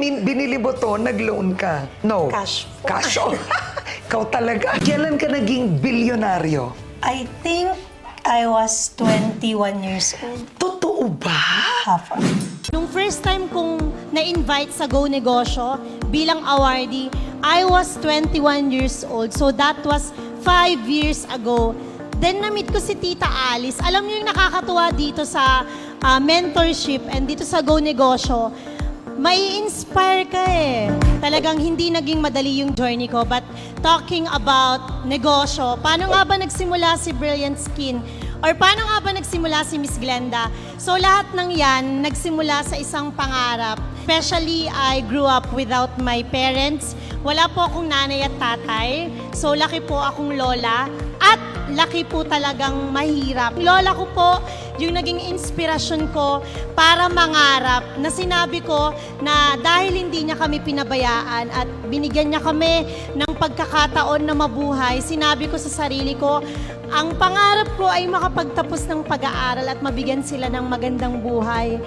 binili mo to, nag-loan ka? No. Cash po. Cash. Oh. Ikaw talaga. Kailan ka naging bilyonaryo? I think I was 21 years old. Totoo ba? Half. Nung first time kong na-invite sa Go Negosyo bilang awardee, I was 21 years old. So that was 5 years ago. Then na-meet ko si Tita Alice. Alam niyo yung nakakatuwa dito sa mentorship and dito sa Go Negosyo, may inspire ka eh. Talagang hindi naging madali yung journey ko. But talking about negosyo, paano nga ba nagsimula si Brilliant Skin? Or paano nga ba nagsimula si Miss Glenda? So lahat ng yan, nagsimula sa isang pangarap. Especially, I grew up without my parents. Wala po akong nanay at tatay. So laki po akong lola. At laki po talagang mahirap. Lola ko po yung naging inspirasyon ko para mangarap na sinabi ko na dahil hindi niya kami pinabayaan at binigyan niya kami ng pagkakataon na mabuhay, sinabi ko sa sarili ko, ang pangarap ko ay makapagtapos ng pag-aaral at mabigyan sila ng magandang buhay.